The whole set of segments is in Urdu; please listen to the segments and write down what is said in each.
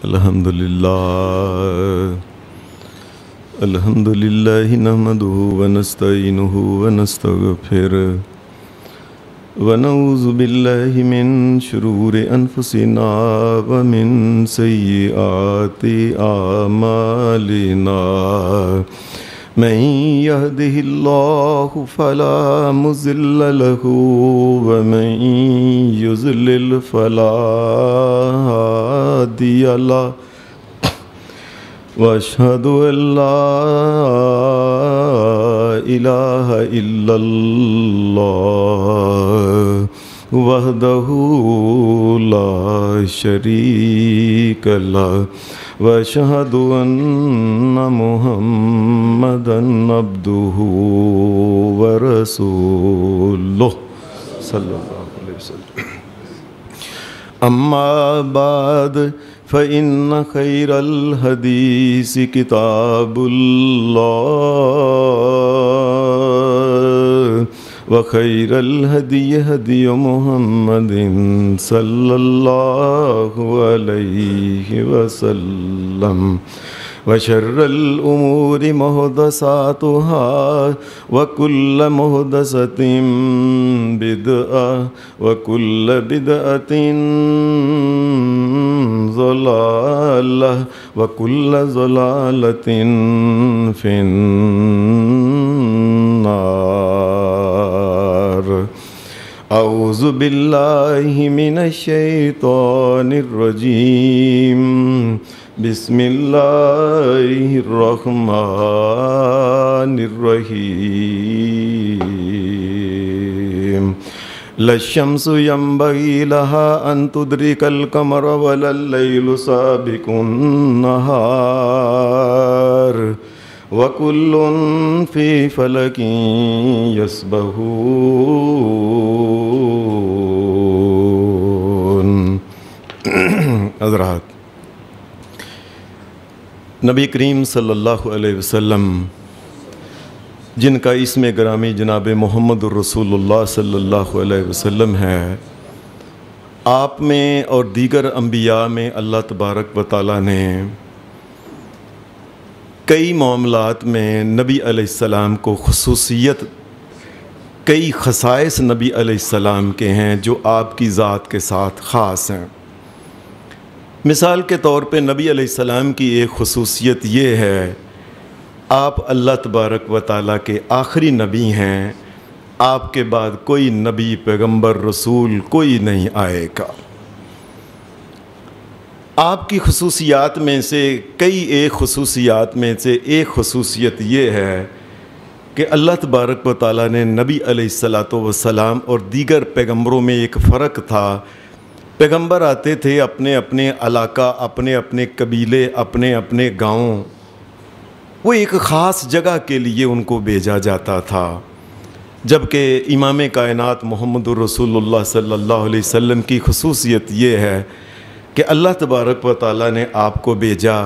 الحمدللہ نحمدہ ونستعینہ ونستغفرہ ونعوذ باللہ من شرور انفسنا ومن سیئات اعمالنا من یہدہ اللہ فلا مضل لہ ومن یضلل فلا ہادی لہ واشہد ان لا الہ الا اللہ وحدہ لا شریک لہ واشہد ان محمدا عبدہ ورسولہ صلی اللہ علیہ وسلم۔ اما بعد فإن خير الحديث كتاب الله وخير الهدي هدي محمد صلى الله عليه وسلم وشر الأمور محدثاتها وكل محدثة بدعة وكل بدعة ضلالة وكل ضلالة في النار۔ أعوذ بالله من الشيطان الرجيم، بسم اللہ الرحمن الرحیم۔ لا الشمس ينبغي لها أن تدرك القمر ولا الليل سابق النهار وكل في فلك يسبحون۔ حضرات، نبی کریم صلی اللہ علیہ وسلم جن کا اسم گرامی جناب محمد الرسول اللہ صلی اللہ علیہ وسلم ہے، آپ میں اور دیگر انبیاء میں اللہ تبارک و تعالیٰ نے کئی معاملات میں نبی علیہ السلام کو خصوصیت، کئی خصائص نبی علیہ السلام کے ہیں جو آپ کی ذات کے ساتھ خاص ہیں۔ مثال کے طور پہ نبی علیہ السلام کی ایک خصوصیت یہ ہے، آپ اللہ تبارک و تعالیٰ کے آخری نبی ہیں، آپ کے بعد کوئی نبی پیغمبر رسول کوئی نہیں آئے گا۔ آپ کی خصوصیات میں سے ایک خصوصیت یہ ہے کہ اللہ تبارک و تعالیٰ نے نبی علیہ السلام اور دیگر پیغمبروں میں ایک فرق تھا۔ پیغمبر آتے تھے اپنے اپنے علاقہ، اپنے اپنے قبیلے، اپنے اپنے گاؤں، وہ ایک خاص جگہ کے لیے ان کو بھیجا جاتا تھا، جبکہ امام کائنات محمد الرسول اللہ صلی اللہ علیہ وسلم کی خصوصیت یہ ہے کہ اللہ تبارک و تعالیٰ نے آپ کو بھیجا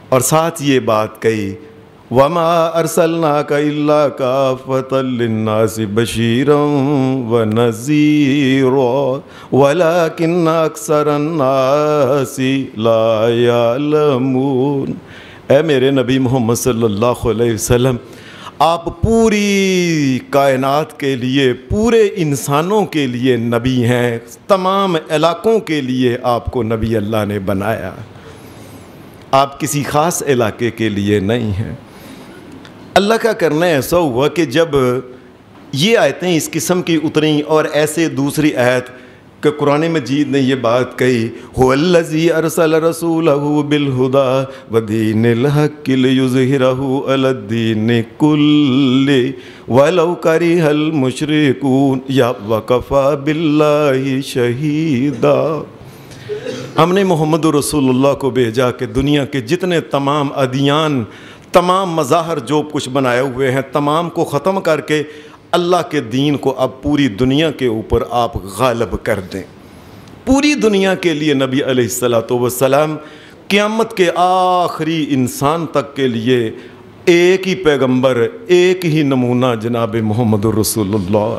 اور ساتھ یہ بات کہی، وَمَا أَرْسَلْنَاكَ إِلَّا كَافَّةً لِلنَّاسِ بَشِيرًا وَنَذِيرًا وَلَكِنَّ أَكْثَرَ النَّاسِ لَا يَعْلَمُونَ۔ اے میرے نبی محمد صلی اللہ علیہ وسلم، آپ پوری کائنات کے لیے، پورے انسانوں کے لیے نبی ہیں، تمام علاقوں کے لیے آپ کو نبی اللہ نے بنایا، آپ کسی خاص علاقے کے لیے نہیں ہیں۔ اللہ کا کرنا ایسا ہوا کہ جب یہ آیتیں اس قسم کی اتریں اور ایسے دوسری آیت کہ قرآن مجید نے یہ بات کہی، هو الذی ارسل رسولہ بالہدی ودین الحق لیظہرہ علی الدین کلہ ولو کرہ المشرکون یا وکفی باللہ شہیدا۔ ہم نے محمد رسول اللہ کو بھیجا کہ دنیا کے جتنے تمام ادیان، تمام مظاہر جو کچھ بنائے ہوئے ہیں، تمام کو ختم کر کے اللہ کے دین کو اب پوری دنیا کے اوپر آپ غالب کر دیں۔ پوری دنیا کے لیے نبی علیہ السلام قیامت کے آخری انسان تک کے لیے ایک ہی پیغمبر، ایک ہی نمونہ جناب محمد الرسول اللہ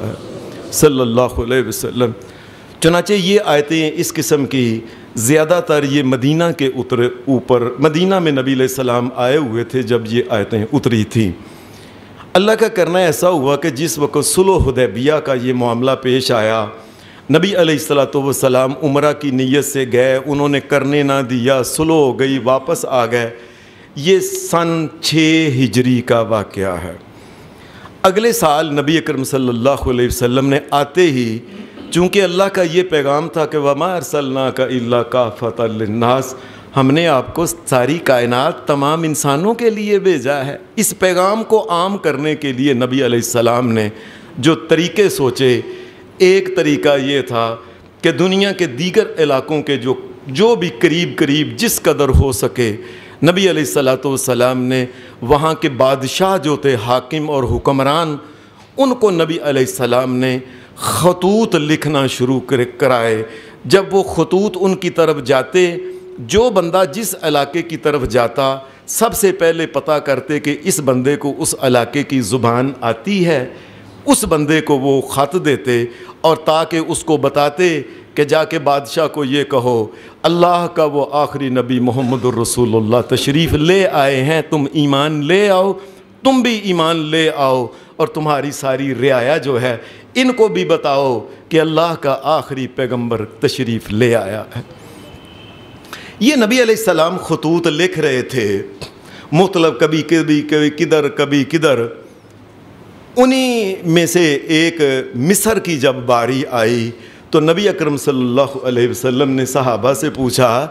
صلی اللہ علیہ وسلم۔ چنانچہ یہ آیتیں اس قسم کی زیادہ تر یہ مدینہ کے اوپر مدینہ میں نبی علیہ السلام آئے ہوئے تھے جب یہ آیتیں اتری تھیں۔ اللہ کا کرنا ایسا ہوا کہ جس وقت صلح حدیبیہ کا یہ معاملہ پیش آیا، نبی علیہ السلام عمرہ کی نیت سے گئے، انہوں نے کرنے نہ دیا، صلح ہو گئی، واپس آ گئے۔ یہ سن 6 ہجری کا واقعہ ہے۔ اگلے سال نبی اکرم صلی اللہ علیہ وسلم نے آتے ہی، چونکہ اللہ کا یہ پیغام تھا کہ وَمَا أَرْسَلْنَاكَ إِلَّا كَافَةً لِلنَّاسِ، ہم نے آپ کو ساری کائنات تمام انسانوں کے لیے بھیجا ہے۔ اس پیغام کو عام کرنے کے لیے نبی علیہ السلام نے جو طریقے سوچے، ایک طریقہ یہ تھا کہ دنیا کے دیگر علاقوں کے جو بھی قریب جس قدر ہو سکے، نبی علیہ السلام نے وہاں کے بادشاہ جو تھے، حاکم اور حکمران، ان کو نبی علیہ السلام نے خطوط لکھنا شروع کرائے۔ جب وہ خطوط ان کی طرف جاتے، جو بندہ جس علاقے کی طرف جاتا سب سے پہلے پتہ کرتے کہ اس بندے کو اس علاقے کی زبان آتی ہے، اس بندے کو وہ خط دیتے اور تاکہ اس کو بتاتے کہ جا کے بادشاہ کو یہ کہو اللہ کا وہ آخری نبی محمد الرسول اللہ تشریف لے آئے ہیں، تم ایمان لے آؤ، تم بھی ایمان لے آؤ، اور تمہاری ساری رعایا جو ہے ان کو بھی بتاؤ کہ اللہ کا آخری پیغمبر تشریف لے آیا ہے۔ یہ نبی علیہ السلام خطوط لکھ رہے تھے، مطلب کبھی کدھر۔ انہی میں سے ایک مصر کی جب باری آئی تو نبی اکرم صلی اللہ علیہ وسلم نے صحابہ سے پوچھا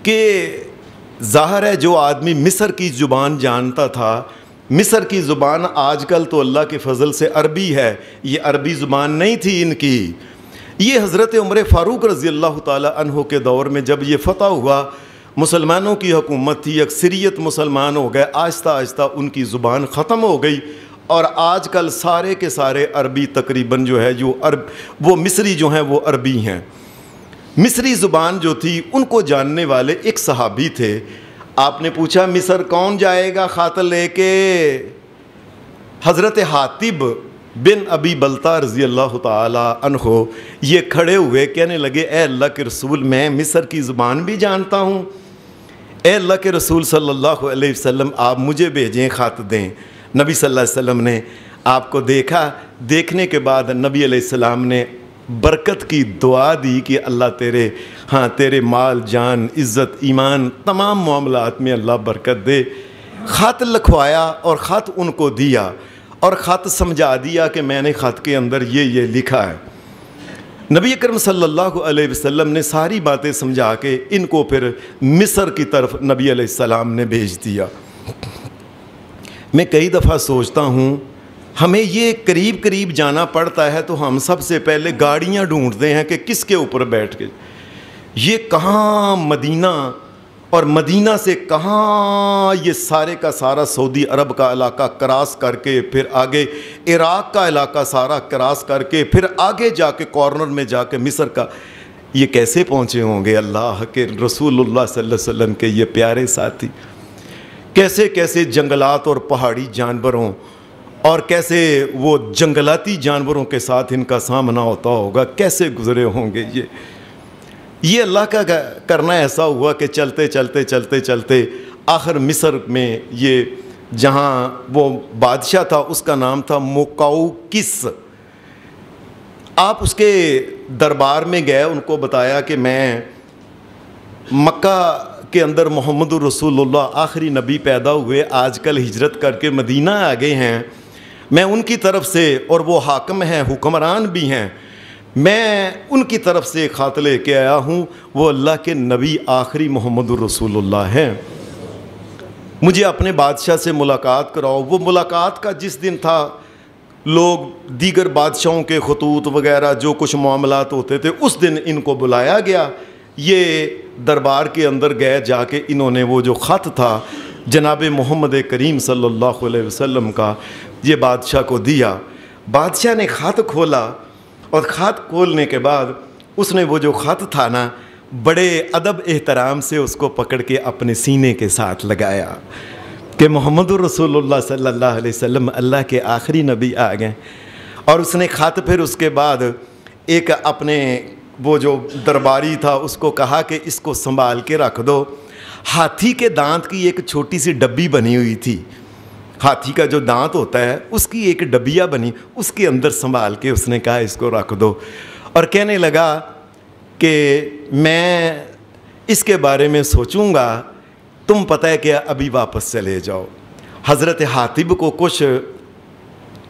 کہ ظاہر ہے جو آدمی مصر کی زبان جانتا تھا، مصر کی زبان آج کل تو اللہ کے فضل سے عربی ہے، یہ عربی زبان نہیں تھی ان کی۔ یہ حضرت عمر فاروق رضی اللہ تعالیٰ عنہ کے دور میں جب یہ فتح ہوا، مسلمانوں کی حکومت تھی، اکثریت مسلمان ہو گئے، آہستہ آہستہ ان کی زبان ختم ہو گئی، اور آج کل سارے کے سارے عربی تقریباً جو ہے وہ مصری جو ہیں وہ عربی ہیں۔ مصری زبان جو تھی ان کو جاننے والے ایک صحابی تھے۔ آپ نے پوچھا مصر کون جائے گا خط لے کے؟ حضرت حاتب بن ابی بلتا رضی اللہ تعالی عنہ یہ کھڑے ہوئے، کہنے لگے اے اللہ کے رسول، میں مصر کی زبان بھی جانتا ہوں، اے اللہ کے رسول صلی اللہ علیہ وسلم آپ مجھے بھیجیں، خط دیں۔ نبی صلی اللہ علیہ وسلم نے آپ کو دیکھا، دیکھنے کے بعد نبی علیہ السلام نے برکت کی دعا دی کہ اللہ تیرے مال، جان، عزت، ایمان، تمام معاملات میں اللہ برکت دے۔ خط لکھوایا اور خط ان کو دیا اور خط سمجھا دیا کہ میں نے خط کے اندر یہ لکھا ہے۔ نبی اکرم صلی اللہ علیہ وسلم نے ساری باتیں سمجھا کے ان کو پھر مصر کی طرف نبی علیہ السلام نے بھیج دیا۔ میں کئی دفعہ سوچتا ہوں ہمیں یہ قریب جانا پڑتا ہے تو ہم سب سے پہلے گاڑیاں ڈھونڈتے ہیں کہ کس کے اوپر بیٹھ کے، یہ کہاں مدینہ، اور مدینہ سے کہاں یہ سارے کا سارا سعودی عرب کا علاقہ کراس کر کے، پھر آگے عراق کا علاقہ سارا کراس کر کے، پھر آگے جا کے کارنر میں جا کے مصر کا، یہ کیسے پہنچے ہوں گے اللہ کے رسول اللہ صلی اللہ علیہ وسلم کے یہ پیارے ساتھی؟ کیسے کیسے جنگلات اور پہاڑی جانوروں اور کیسے وہ جنگلاتی جانوروں کے ساتھ ان کا سامنا ہوتا ہوگا، کیسے گزرے ہوں گے یہ اللہ کا کرنا ایسا ہوا کہ چلتے آخر مصر میں یہ جہاں وہ بادشاہ تھا اس کا نام تھا مقوقس۔ آپ اس کے دربار میں گئے، ان کو بتایا کہ میں مکہ کے اندر محمد الرسول اللہ آخری نبی پیدا ہوئے، آج کل ہجرت کر کے مدینہ آ گئے ہیں، میں ان کی طرف سے، اور وہ حاکم ہیں، حکمران بھی ہیں، میں ان کی طرف سے خط لے کے آیا ہوں، وہ اللہ کے نبی آخری محمد الرسول اللہ ہیں، مجھے اپنے بادشاہ سے ملاقات کراؤ۔ وہ ملاقات کا جس دن تھا، لوگ دیگر بادشاہوں کے خطوط وغیرہ جو کچھ معاملات ہوتے تھے اس دن ان کو بلایا گیا، یہ دربار کے اندر گئے، جا کے انہوں نے وہ جو خط تھا جناب محمد کریم صلی اللہ علیہ وسلم کا یہ بادشاہ کو دیا۔ بادشاہ نے خط کھولا اور خط کھولنے کے بعد اس نے وہ جو خط تھا نا بڑے ادب احترام سے اس کو پکڑ کے اپنے سینے کے ساتھ لگایا کہ محمد الرسول اللہ صلی اللہ علیہ وسلم اللہ کے آخری نبی آ گئے۔ اور اس نے خط پھر اس کے بعد ایک اپنے وہ جو درباری تھا اس کو کہا کہ اس کو سنبھال کے رکھ دو۔ ہاتھی کے دانت کی ایک چھوٹی سی ڈبی بنی ہوئی تھی، ہاتھی کا جو دانت ہوتا ہے اس کی ایک ڈبیا بنی، اس کے اندر سنبھال کے اس نے کہا اس کو رکھ دو، اور کہنے لگا کہ میں اس کے بارے میں سوچوں گا، تم پتہ ہے کہ ابھی واپس چلے جاؤ۔ حضرت حاتب کو کچھ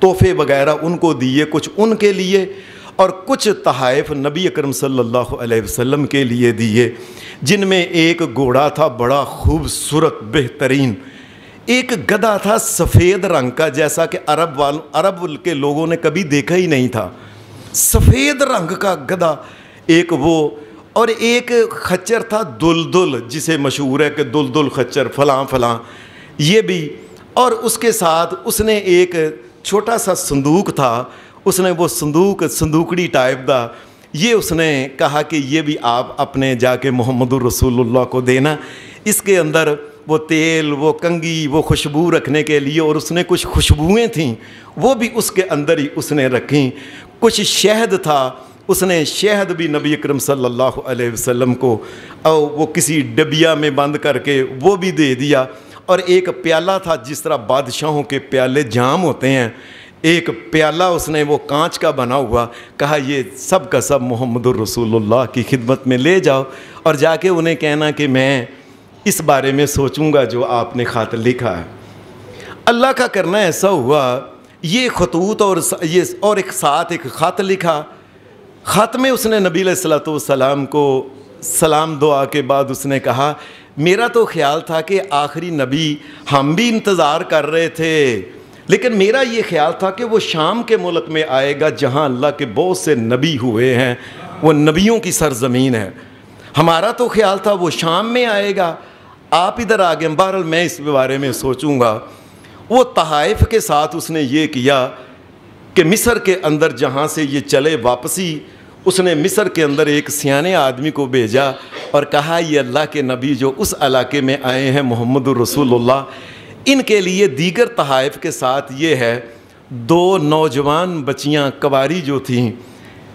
تحفے وغیرہ ان کو دیے، کچھ ان کے لیے اور کچھ تحائف نبی اکرم صلی اللہ علیہ وسلم کے لیے دیے، جن میں ایک گھوڑا تھا بڑا خوبصورت بہترین، ایک گدھا تھا سفید رنگ کا، جیسا کہ عرب کے لوگوں نے کبھی دیکھا ہی نہیں تھا، سفید رنگ کا گدھا ایک وہ، اور ایک خچر تھا دلدل، جسے مشہور ہے کہ دلدل خچر فلاں فلاں، یہ بھی، اور اس کے ساتھ اس نے ایک چھوٹا سا صندوق تھا، اس نے وہ صندوقڑی ٹائپ دا، یہ اس نے کہا کہ یہ بھی آپ اپنے جا کے محمد الرسول اللہ کو دینا، اس کے اندر وہ تیل، وہ کنگھی، وہ خوشبو رکھنے کے لیے، اور اس نے کچھ خوشبوئیں تھیں وہ بھی اس کے اندر ہی اس نے رکھیں، کچھ شہد تھا، اس نے شہد بھی نبی اکرم صلی اللہ علیہ وسلم کو وہ کسی ڈبیا میں بند کر کے وہ بھی دے دیا، اور ایک پیالہ تھا، جس طرح بادشاہوں کے پیالے جام ہوتے ہیں، ایک پیالہ اس نے وہ کانچ کا بنا ہوا، کہا یہ سب کا سب محمد الرسول اللہ کی خدمت میں لے جاؤ، اور جا کے انہیں کہنا کہ میں اس بارے میں سوچوں گا جو آپ نے خط لکھا ہے۔ اللہ کا کرنا ایسا ہوا، یہ خطوط اور ایک ساتھ ایک خط لکھا، خط میں اس نے نبی علیہ الصلوۃ والسلام کو سلام دعا کے بعد اس نے کہا میرا تو خیال تھا کہ آخری نبی ہم بھی انتظار کر رہے تھے، لیکن میرا یہ خیال تھا کہ وہ شام کے ملک میں آئے گا جہاں اللہ کے بہت سے نبی ہوئے ہیں، وہ نبیوں کی سرزمین ہے، ہمارا تو خیال تھا وہ شام میں آئے گا، آپ ادھر آگے، بہرحال میں اس بارے میں سوچوں گا۔ وہ تحائف کے ساتھ اس نے یہ کیا کہ مصر کے اندر جہاں سے یہ چلے واپسی، اس نے مصر کے اندر ایک سیانے آدمی کو بھیجا اور کہا یہ اللہ کے نبی جو اس علاقے میں آئے ہیں محمد الرسول اللہ، ان کے لیے دیگر تحائف کے ساتھ یہ ہے، 2 نوجوان بچیاں کواری جو تھیں،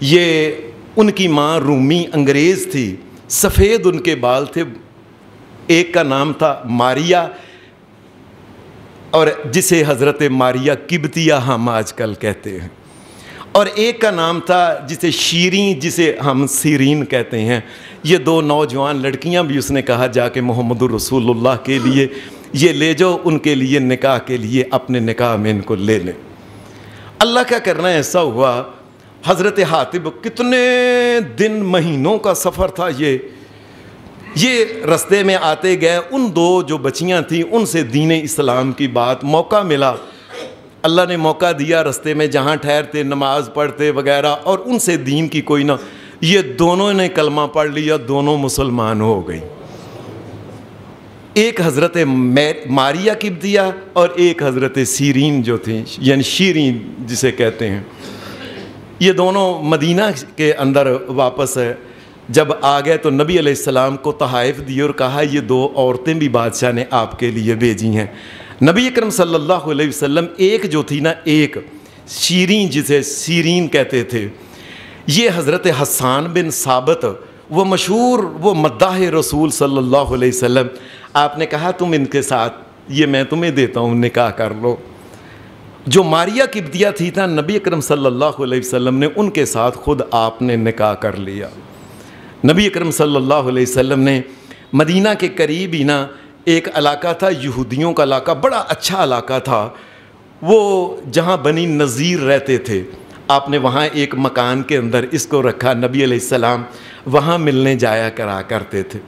یہ ان کی ماں رومی انگریز تھی، سفید ان کے بال تھے، ایک کا نام تھا ماریا، اور جسے حضرت ماریا قبطیہ ہم آج کل کہتے ہیں، اور ایک کا نام تھا جسے شیرین، جسے ہم سیرین کہتے ہیں۔ یہ 2 نوجوان لڑکیاں بھی اس نے کہا جا کے محمد الرسول اللہ کے لیے یہ لے جاؤ، ان کے لیے نکاح کے لیے اپنے نکاح میں ان کو لے لیں۔ اللہ کا کرنا ایسا ہوا، حضرت حاتب کتنے دن مہینوں کا سفر تھا، یہ رستے میں آتے گئے، ان 2 جو بچیاں تھیں ان سے دین اسلام کی بات، موقع ملا، اللہ نے موقع دیا، رستے میں جہاں ٹھہرتے نماز پڑھتے وغیرہ، اور ان سے دین کی کوئی نہ، یہ دونوں نے کلمہ پڑھ لیا، دونوں مسلمان ہو گئی، ایک حضرت ماریا قبطیہ اور ایک حضرت سیرین جو تھیں، یعنی شیرین جسے کہتے ہیں، یہ دونوں مدینہ کے اندر واپس جب آ گئے تو نبی علیہ السلام کو تحائف دیے اور کہا یہ 2 عورتیں بھی بادشاہ نے آپ کے لیے بھیجی ہیں۔ نبی اکرم صلی اللہ علیہ وسلم ایک جو تھی نا، ایک شیرین جسے سیرین کہتے تھے، یہ حضرت حسان بن ثابت، وہ مشہور وہ مداح رسول صلی اللہ علیہ وسلم، آپ نے کہا تم ان کے ساتھ یہ میں تمہیں دیتا ہوں نکاح کر لو۔ جو ماریا قبطیہ تھی نا، نبی اکرم صلی اللہ علیہ وسلم نے ان کے ساتھ خود آپ نے نکاح کر لیا۔ نبی اکرم صلی اللہ علیہ وسلم نے مدینہ کے قریب ہی نا ایک علاقہ تھا، یہودیوں کا علاقہ، بڑا اچھا علاقہ تھا، وہ جہاں بنی نذیر رہتے تھے، آپ نے وہاں ایک مکان کے اندر اس کو رکھا، نبی علیہ السلام وہاں ملنے جایا کرا کرتے تھے۔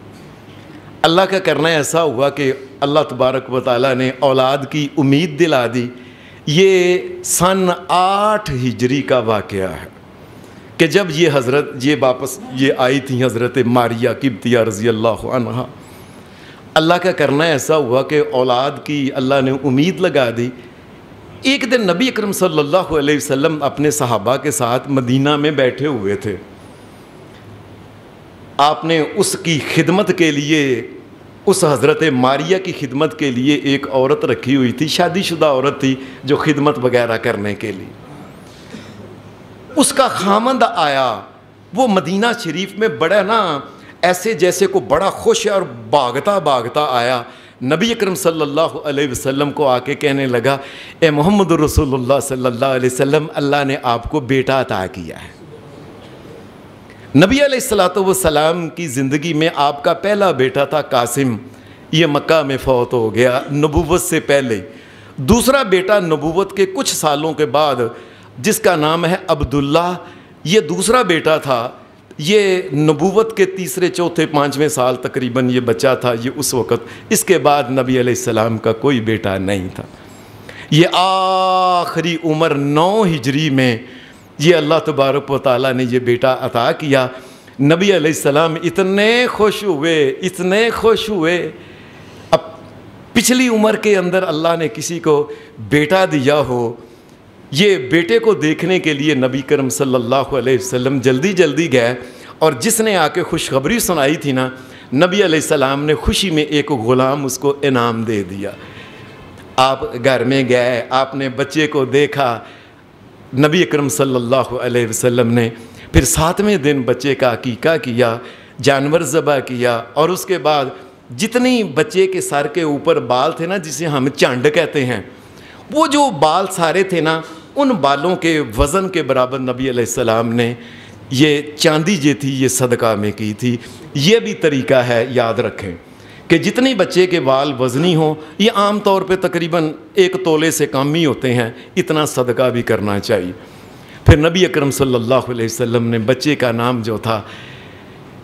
اللہ کا کرنا ایسا ہوا کہ اللہ تبارک و تعالیٰ نے اولاد کی امید دلا دی۔ یہ سن 8 ہجری کا واقعہ ہے کہ جب یہ واپس آئی تھیں حضرت ماریا قبطیہ رضی اللہ عنہا، اللہ کا کرنا ایسا ہوا کہ اولاد کی اللہ نے امید لگا دی۔ ایک دن نبی اکرم صلی اللہ علیہ وسلم اپنے صحابہ کے ساتھ مدینہ میں بیٹھے ہوئے تھے، آپ نے اس کی خدمت کے لیے، اس حضرت ماریا کی خدمت کے لیے ایک عورت رکھی ہوئی تھی، شادی شدہ عورت تھی جو خدمت وغیرہ کرنے کے لیے۔ اس کا خامند آیا وہ مدینہ شریف میں بڑا نا ایسے جیسے کو بڑا خوش ہے اور بھاگتا بھاگتا آیا، نبی اکرم صلی اللہ علیہ وسلم کو آ کے کہنے لگا اے محمد رسول اللہ صلی اللہ علیہ وسلم، اللہ نے آپ کو بیٹا عطا کیا ہے۔ نبی علیہ السلام کی زندگی میں آپ کا پہلا بیٹا تھا قاسم، یہ مکہ میں فوت ہو گیا نبوت سے پہلے۔ دوسرا بیٹا نبوت کے کچھ سالوں کے بعد جس کا نام ہے عبداللہ، یہ دوسرا بیٹا تھا، یہ نبوت کے تیسرے چوتھے پانچویں سال تقریباً یہ بچہ تھا یہ اس وقت۔ اس کے بعد نبی علیہ السلام کا کوئی بیٹا نہیں تھا۔ یہ آخری عمر 9 ہجری میں یہ اللہ تبارک و تعالیٰ نے یہ بیٹا عطا کیا۔ نبی علیہ السلام اتنے خوش ہوئے، اب پچھلی عمر کے اندر اللہ نے کسی کو بیٹا دیا ہو، یہ بیٹے کو دیکھنے کے لیے نبی کرم صلی اللہ علیہ وسلم جلدی جلدی گئے، اور جس نے آ کے خوشخبری سنائی تھی نا، نبی علیہ السلام نے خوشی میں ایک غلام اس کو انعام دے دیا۔ آپ گھر میں گئے، آپ نے بچے کو دیکھا، نبی اکرم صلی اللہ علیہ وسلم نے پھر 7ویں دن بچے کا عقیقہ کیا، جانور ذبح کیا، اور اس کے بعد جتنی بچے کے سر کے اوپر بال تھے نا، جسے ہم چانڈ کہتے ہیں، وہ جو بال سارے تھے نا، ان بالوں کے وزن کے برابر نبی علیہ السلام نے یہ چاندی جو تھی یہ صدقہ میں کی تھی۔ یہ بھی طریقہ ہے، یاد رکھیں کہ جتنی بچے کے بال وزنی ہوں، یہ عام طور پہ تقریباً 1 تولے سے کم ہی ہوتے ہیں، اتنا صدقہ بھی کرنا چاہیے۔ پھر نبی اکرم صلی اللہ علیہ وسلم نے بچے کا نام جو تھا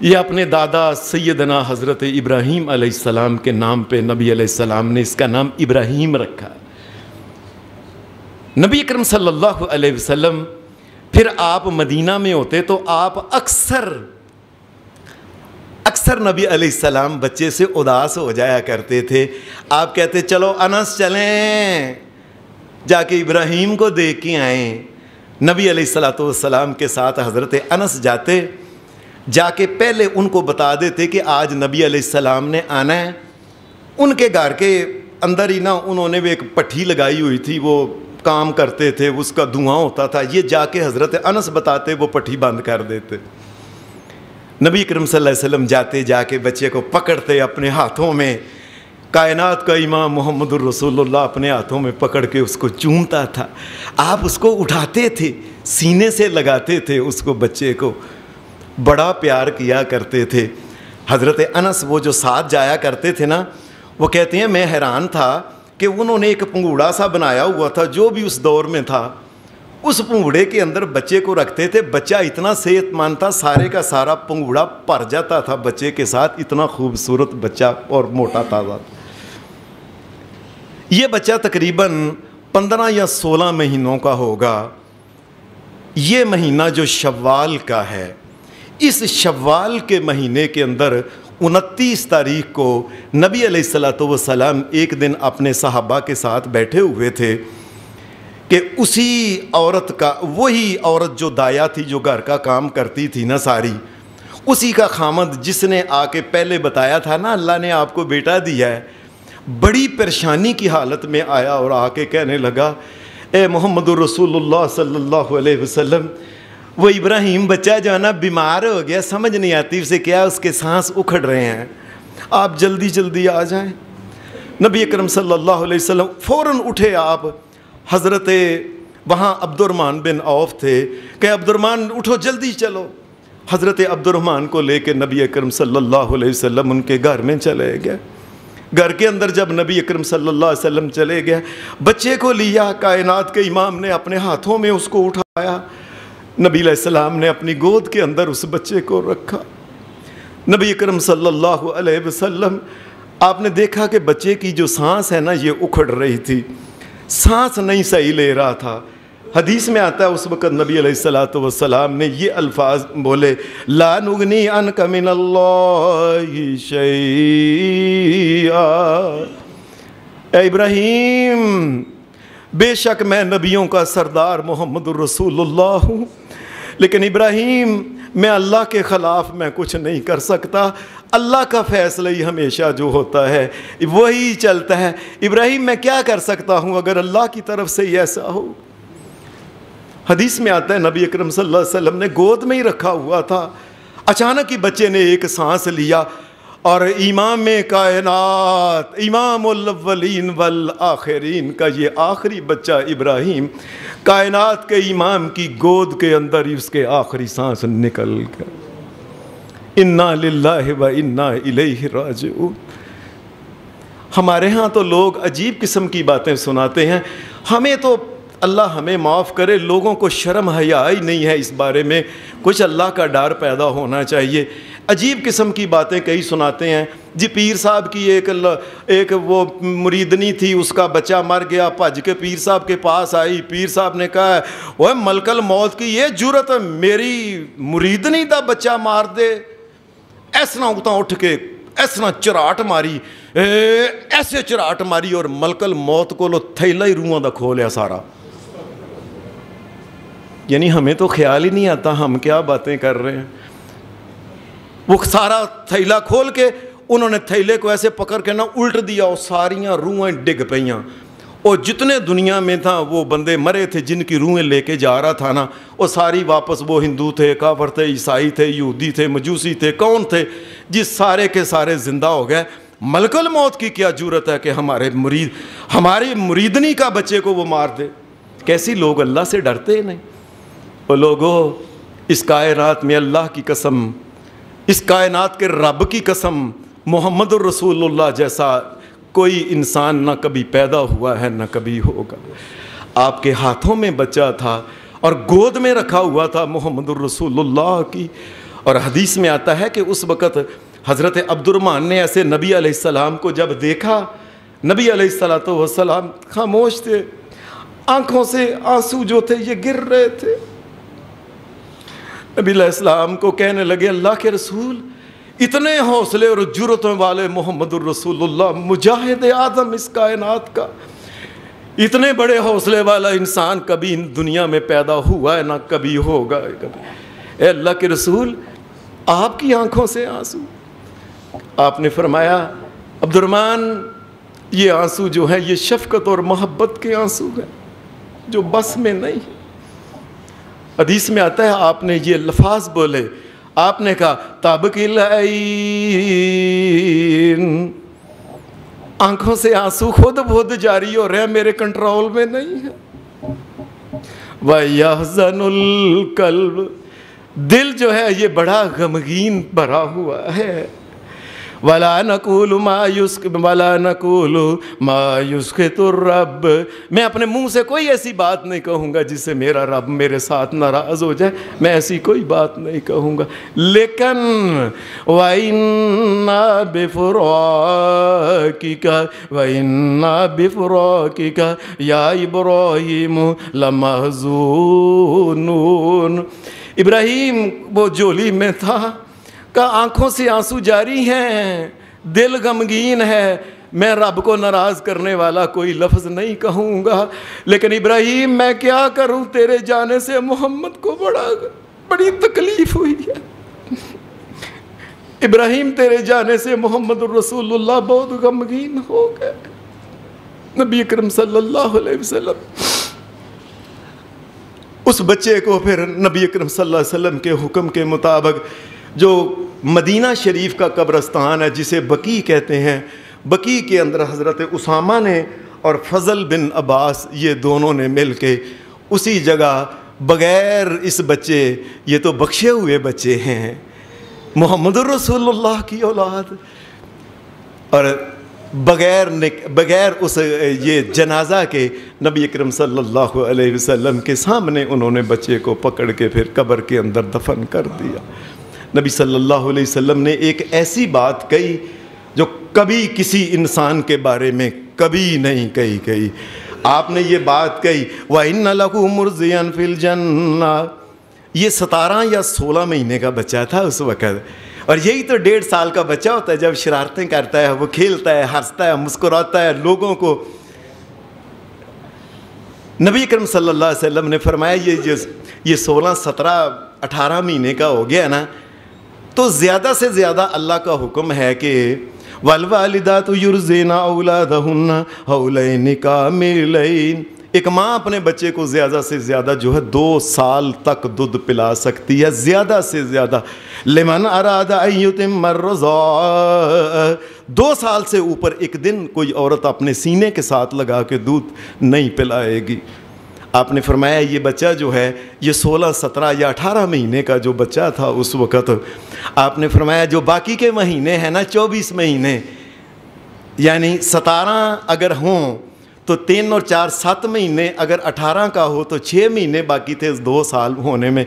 یہ اپنے دادا سیدنا حضرت ابراہیم علیہ السلام کے نام پہ نبی علیہ السلام نے اس کا نام ابراہیم رکھا۔ نبی اکرم صلی اللہ علیہ وسلم پھر آپ مدینہ میں ہوتے تو آپ اکثر نبی علیہ السلام بچے سے اداس ہو جایا کرتے تھے۔ آپ کہتے چلو انس چلیں، جا کے ابراہیم کو دیکھ کے آئیں۔ نبی علیہ السلام کے ساتھ حضرت انس جاتے، جا کے پہلے ان کو بتا دیتے کہ آج نبی علیہ السلام نے آنا ہے۔ ان کے گھر کے اندر ہی نا انہوں نے بھی ایک پٹھی لگائی ہوئی تھی، وہ کام کرتے تھے، اس کا دھواں ہوتا تھا، یہ جا کے حضرت انس بتاتے، وہ پٹھی بند کر دیتے۔ نبی کریم صلی اللہ علیہ وسلم جاتے، جا کے بچے کو پکڑتے اپنے ہاتھوں میں، کائنات کا امام محمد الرسول اللہ اپنے ہاتھوں میں پکڑ کے اس کو چومتا تھا۔ آپ اس کو اٹھاتے تھے، سینے سے لگاتے تھے، اس کو بچے کو بڑا پیار کیا کرتے تھے۔ حضرت انس وہ جو ساتھ جایا کرتے تھے نا، وہ کہتے ہیں میں حیران تھا کہ انہوں نے ایک پنگوڑا سا بنایا ہوا تھا جو بھی اس دور میں تھا، اس پنگوڑے کے اندر بچے کو رکھتے تھے، بچہ اتنا صحت مند تھا، سارے کا سارا پنگوڑا بھر جاتا تھا بچے کے ساتھ، اتنا خوبصورت بچہ اور موٹا تازہ۔ یہ بچہ تقریباً 15 یا 16 مہینوں کا ہوگا۔ یہ مہینہ جو شوال کا ہے، اس شوال کے مہینے کے اندر 29 تاریخ کو نبی علیہ السلام ایک دن اپنے صحابہ کے ساتھ بیٹھے ہوئے تھے کہ اسی عورت کا، وہی عورت جو دایا تھی، جو گھر کا کام کرتی تھی نا ساری، اسی کا خامد جس نے آ کے پہلے بتایا تھا نا اللہ نے آپ کو بیٹا دیا ہے، بڑی پریشانی کی حالت میں آیا اور آ کے کہنے لگا اے محمد الرسول اللہ صلی اللہ علیہ وسلم، وہ ابراہیم بچہ جو ہے نا بیمار ہو گیا، سمجھ نہیں آتی اسے کیا، اس کے سانس اکھڑ رہے ہیں، آپ جلدی جلدی آ جائیں۔ نبی اکرم صلی اللہ علیہ وسلم فوراً اٹھے، آپ حضرت وہاں عبد الرحمن بن عوف تھے کہ عبد الرحمن اٹھو جلدی چلو۔ حضرت عبد الرحمن کو لے کے نبی اکرم صلی اللہ علیہ وسلم ان کے گھر میں چلے گئے۔ گھر کے اندر جب نبی اکرم صلی اللہ علیہ وسلم چلے گئے، بچے کو لیا، کائنات کے امام نے اپنے ہاتھوں میں اس کو اٹھایا، نبی علیہ السلام نے اپنی گود کے اندر اس بچے کو رکھا۔ نبی اکرم صلی اللہ علیہ وسلم آپ نے دیکھا کہ بچے کی جو سانس ہے نا یہ اکھڑ رہی تھی، سانس نہیں صحیح لے رہا تھا۔ حدیث میں آتا ہے اس وقت نبی علیہ السلام نے یہ الفاظ بولے، لا نغنی عنک من اللہ شیئا، اے ابراہیم بے شک میں نبیوں کا سردار محمد الرسول اللہ ہوں، لیکن ابراہیم میں اللہ کے خلاف میں کچھ نہیں کر سکتا، اللہ کا فیصلہ ہی ہمیشہ جو ہوتا ہے وہی چلتا ہے، ابراہیم میں کیا کر سکتا ہوں اگر اللہ کی طرف سے ہی ایسا ہو۔ حدیث میں آتا ہے نبی اکرم صلی اللہ علیہ وسلم نے گود میں ہی رکھا ہوا تھا، اچانک ہی بچے نے ایک سانس لیا، اور امام کائنات، امام الاولین والآخرین کا یہ آخری بچہ ابراہیم، کائنات کے امام کی گود کے اندر ہی اس کے آخری سانس نکل گیا۔ انا للہ و انا الیہ راجعون۔ ہمارے ہاں تو لوگ عجیب قسم کی باتیں سناتے ہیں، ہمیں تو اللہ ہمیں معاف کرے، لوگوں کو شرم حیا ہی نہیں ہے اس بارے میں، کچھ اللہ کا ڈر پیدا ہونا چاہیے۔ عجیب قسم کی باتیں کئی سناتے ہیں جی، پیر صاحب کی ایک وہ مریدنی تھی، اس کا بچہ مر گیا، بھج کے پیر صاحب کے پاس آئی، پیر صاحب نے کہا وہ ملک الموت کی یہ جرت میری مریدنی دا بچہ مار دے، ایسنا اتنا اٹھ کے ایسنا چراٹ ماری، ایسے چراٹ ماری اور ملک الموت کو لو تھیلا ہی روحاں دا کھولیا سارا۔ یعنی ہمیں تو خیال ہی نہیں آتا ہم کیا باتیں کر رہے ہیں۔ وہ سارا تھیلا کھول کے انہوں نے تھیلے کو ایسے پکڑ کے نہ الٹ دیا، اور ساریاں روحیں ڈگ پئیاں، اور جتنے دنیا میں تھا وہ بندے مرے تھے جن کی روحیں لے کے جا رہا تھا نا، وہ ساری واپس، وہ ہندو تھے، کافر تھے، عیسائی تھے، یہودی تھے، مجوسی تھے، کون تھے جس سارے کے سارے زندہ ہو گئے۔ ملک الموت کی کیا جرت ہے کہ ہماری مریدنی کا بچے کو وہ مار دے؟ کیسی لوگ اللہ سے ڈرتے نہیں۔ وہ لوگوں، اس کائنات میں اللہ کی قسم، اس کائنات کے رب کی قسم، محمد الرسول اللہ جیسا کوئی انسان نہ کبھی پیدا ہوا ہے نہ کبھی ہوگا۔ آپ کے ہاتھوں میں بچہ تھا اور گود میں رکھا ہوا تھا محمد الرسول اللہ کی، اور حدیث میں آتا ہے کہ اس وقت حضرت عبد الرحمن نے ایسے نبی علیہ السلام کو جب دیکھا، نبی علیہ السلام خاموش تھے، آنکھوں سے آنسو جو تھے یہ گر رہے تھے۔ نبی علیہ السلام کو کہنے لگے، اللہ کے رسول، اتنے حوصلے اور جرتوں والے محمد الرسول اللہ، مجاہد اعظم اس کائنات کا، اتنے بڑے حوصلے والا انسان کبھی ان دنیا میں پیدا ہوا ہے نہ کبھی ہوگا کبھی۔ اے اللہ کے رسول، آپ کی آنکھوں سے آنسو۔ آپ نے فرمایا، عبد الرحمن، یہ آنسو جو ہیں یہ شفقت اور محبت کے آنسو ہیں جو بس میں نہیں ہیں۔ حدیث میں آتا ہے آپ نے یہ الفاظ بولے، آپ نے کہا تابکی العین، آنکھوں سے آنسو خود بہت جاری ہو رہے ہیں، میرے کنٹرول میں نہیں ہے۔ وَيَحْزَنُ الْقَلْبُ، دل جو ہے یہ بڑا غمگین بھرا ہوا ہے۔ وَلَا نَقُولُ مَا يُسْخِطُ الرَّبِّ، میں اپنے منہ سے کوئی ایسی بات نہیں کہوں گا جس سے میرا رب میرے ساتھ ناراض ہو جائے، میں ایسی کوئی بات نہیں کہوں گا۔ لیکن وَإِنَّا بِفُرَاقِكَ يَا إِبْرَاهِيمُ لَمَحْزُونُونَ، ابراہیم وہ جولی میں تھا کہ آنکھوں سے آنسو جاری ہیں، دل غمگین ہے، میں رب کو ناراض کرنے والا کوئی لفظ نہیں کہوں گا، لیکن ابراہیم میں کیا کروں، تیرے جانے سے محمد کو بڑی تکلیف ہوئی ہے۔ ابراہیم تیرے جانے سے محمد الرسول اللہ بہت غمگین ہو گئے۔ نبی اکرم صلی اللہ علیہ وسلم اس بچے کو پھر نبی اکرم صلی اللہ علیہ وسلم کے حکم کے مطابق جو مدینہ شریف کا قبرستان ہے جسے بقیع کہتے ہیں، بقیع کے اندر حضرت اسامہ نے اور فضل بن عباس یہ دونوں نے مل کے اسی جگہ بغیر اس بچے، یہ تو بخشے ہوئے بچے ہیں، محمد الرسول اللہ کی اولاد، اور بغیر اس یہ جنازہ کے نبی اکرم صلی اللہ علیہ وسلم کے سامنے انہوں نے بچے کو پکڑ کے پھر قبر کے اندر دفن کر دیا۔ نبی صلی اللہ علیہ وسلم نے ایک ایسی بات کہی جو کبھی کسی انسان کے بارے میں کبھی نہیں کہی۔ آپ نے یہ بات کہی، وَإِنَّ لَهُ مُرْضِيًا فِي الْجَنَّةِ، یہ 17 یا 16 مہینے کا بچہ تھا اس وقت، اور یہی تو 1.5 سال کا بچہ ہوتا ہے جب شرارتیں کرتا ہے، وہ کھیلتا ہے، ہنستا ہے، مسکراتا ہے لوگوں کو۔ نبی اکرم صلی اللہ علیہ وسلم نے فرمایا یہ 16، 17، 18 مہینے کا ہو گیا نا، تو زیادہ سے زیادہ اللہ کا حکم ہے کہ وَالْوَالِدَاتُ يُرْضِعْنَ أَوْلَادَهُنَّ حَوْلَيْنِ كَامِلَيْنِ، ایک ماں اپنے بچے کو زیادہ سے زیادہ جو ہے 2 سال تک دودھ پلا سکتی ہے، زیادہ سے زیادہ. لمن اراد ان یتم الرضاع، 2 سال سے اوپر ایک دن کوئی عورت اپنے سینے کے ساتھ لگا کے دودھ نہیں پلائے گی. آپ نے فرمایا یہ بچہ جو ہے یہ 16 17 یا 18 مہینے کا جو بچہ تھا اس وقت، آپ نے فرمایا جو باقی کے مہینے ہیں نا 24 مہینے، یعنی 17 اگر ہوں تو 3 اور 4 7 مہینے، اگر 18 کا ہو تو 6 مہینے باقی تھے 2 سال ہونے میں.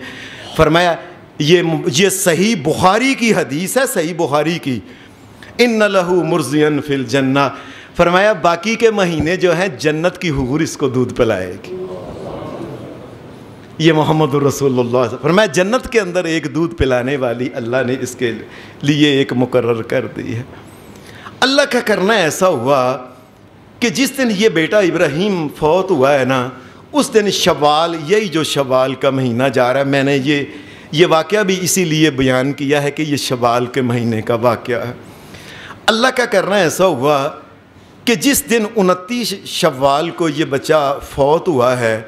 فرمایا یہ صحیح بخاری کی حدیث ہے، صحیح بخاری کی. ان لہ مرضین فی الجنہ، فرمایا باقی کے مہینے جو ہیں جنت کی حور اس کو دودھ پلائے گی. یہ محمد رسول اللہ، فرمایا جنت کے اندر ایک دودھ پلانے والی اللہ نے اس کے لیے ایک مقرر کر دی ہے. اللہ کا کرنا ایسا ہوا کہ جس دن یہ بیٹا ابراہیم فوت ہوا ہے نا، اس دن شوال، یہی جو شوال کا مہینہ جا رہا ہے، میں نے یہ واقعہ بھی اسی لیے بیان کیا ہے کہ یہ شوال کے مہینے کا واقعہ ہے. اللہ کا کرنا ایسا ہوا کہ جس دن 29 شوال کو یہ بچہ فوت ہوا ہے،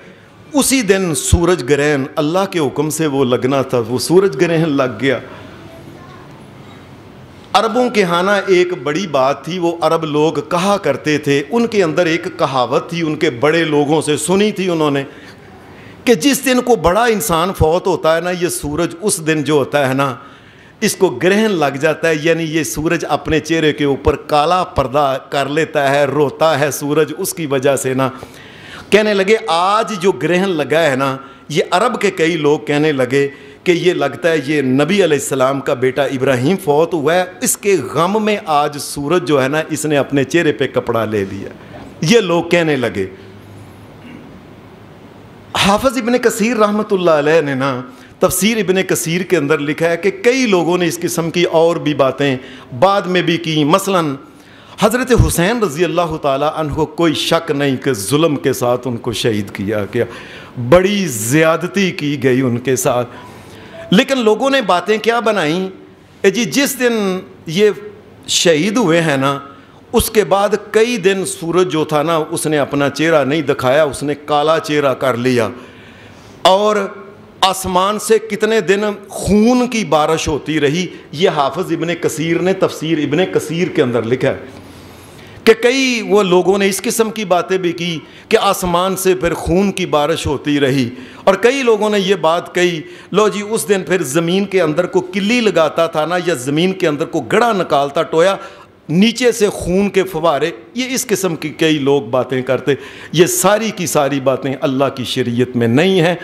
اسی دن سورج گرہن اللہ کے حکم سے وہ لگنا تھا، وہ سورج گرہن لگ گیا. عربوں کے ہاں نا ایک بڑی بات تھی، وہ عرب لوگ کہا کرتے تھے، ان کے اندر ایک کہاوت تھی، ان کے بڑے لوگوں سے سنی تھی انہوں نے، کہ جس دن کو بڑا انسان فوت ہوتا ہے نا، یہ سورج اس دن جو ہوتا ہے نا اس کو گرہن لگ جاتا ہے، یعنی یہ سورج اپنے چہرے کے اوپر کالا پردہ کر لیتا ہے، روتا ہے سورج اس کی وجہ سے نا. کہنے لگے آج جو گرہن لگا ہے نا، یہ عرب کے کئی لوگ کہنے لگے کہ یہ لگتا ہے یہ نبی علیہ السلام کا بیٹا ابراہیم فوت ہوا ہے، اس کے غم میں آج سورج جو ہے نا اس نے اپنے چہرے پہ کپڑا لے لیا. یہ لوگ کہنے لگے. حافظ ابن کثیر رحمۃ اللہ علیہ نے نا تفسیر ابن کثیر کے اندر لکھا ہے کہ کئی لوگوں نے اس قسم کی اور بھی باتیں بعد میں بھی کی. مثلاً حضرت حسین رضی اللہ تعالیٰ عنہ کو کوئی شک نہیں کہ ظلم کے ساتھ ان کو شہید کیا گیا، بڑی زیادتی کی گئی ان کے ساتھ. لیکن لوگوں نے باتیں کیا بنائیں جی جس دن یہ شہید ہوئے ہیں نا اس کے بعد کئی دن سورج جو تھا نا اس نے اپنا چہرہ نہیں دکھایا، اس نے کالا چہرہ کر لیا، اور آسمان سے کتنے دن خون کی بارش ہوتی رہی. یہ حافظ ابن کثیر نے تفسیر ابن کثیر کے اندر لکھا ہے کہ کئی وہ لوگوں نے اس قسم کی باتیں بھی کی کہ آسمان سے پھر خون کی بارش ہوتی رہی. اور کئی لوگوں نے یہ بات کہی لو جی اس دن پھر زمین کے اندر کو کلی لگاتا تھا نا، یا زمین کے اندر کو گڑھا نکالتا ٹویا، نیچے سے خون کے فوارے. یہ اس قسم کی کئی لوگ باتیں کرتے. یہ ساری کی ساری باتیں اللہ کی شریعت میں نہیں ہیں.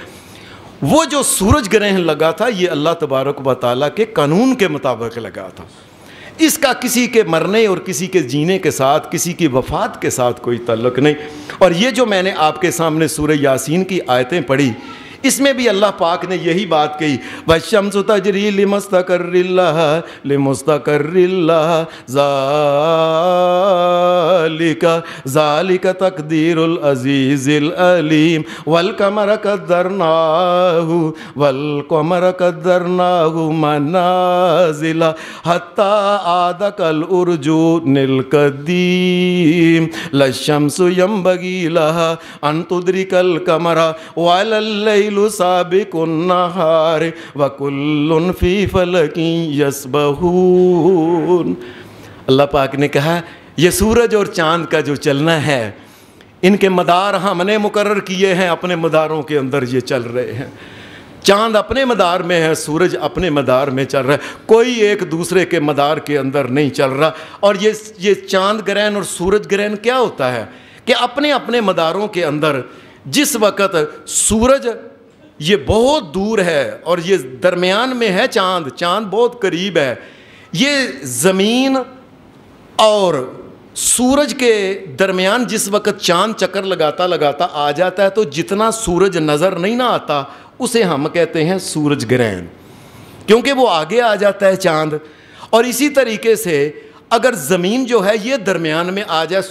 وہ جو سورج گرہن لگا تھا یہ اللہ تبارک و تعالیٰ کے قانون کے مطابق لگا تھا. اس کا کسی کے مرنے اور کسی کے جینے کے ساتھ، کسی کی وفات کے ساتھ کوئی تعلق نہیں. اور یہ جو میں نے آپ کے سامنے سورہ یاسین کی آیتیں پڑھی، اس میں بھی اللہ پاک نے یہی بات کہی، وَالشَّمْسُ تَجْرِي لِمُسْتَقَرٍّ لَهَا ذَلِكَ تَقْدِيرُ الْعَزِيزِ الْعَلِيمِ وَالْقَمَرَ قَدَّرْنَاهُ مَنَازِلَ حَتَّى عَادَ كَالْعُرْجُونِ الْقَدِيمِ لَا الشَّمْسُ يَنبَغِي لَهَا أَن تُدْرِكَ الْقَمَرَ وَلَا اللَّيْلُ سابق النہار وَكُلٌّ فِي فَلَكٍ يَسْبَحُونَ. اللہ پاک نے کہا یہ سورج اور چاند کا جو چلنا ہے ان کے مدار ہم نے مقرر کیے ہیں، اپنے مداروں کے اندر یہ چل رہے ہیں. چاند اپنے مدار میں ہے، سورج اپنے مدار میں چل رہا ہے، کوئی ایک دوسرے کے مدار کے اندر نہیں چل رہا. اور یہ چاند گرہن اور سورج گرہن کیا ہوتا ہے کہ اپنے اپنے مداروں کے اندر جس وقت سورج یہ بہت دور ہے اور یہ درمیان میں ہے، چاند بہت قریب ہے، یہ زمین اور سورج کے درمیان جس وقت چاند چکر لگاتا آ جاتا ہے تو جتنا سورج نظر نہیں نہ آتا اسے ہم کہتے ہیں سورج گرہن، کیونکہ وہ آگے آ جاتا ہے چاند. اور اسی طریقے سے اگر زمین جو ہے یہ درمیان میں آ جائے،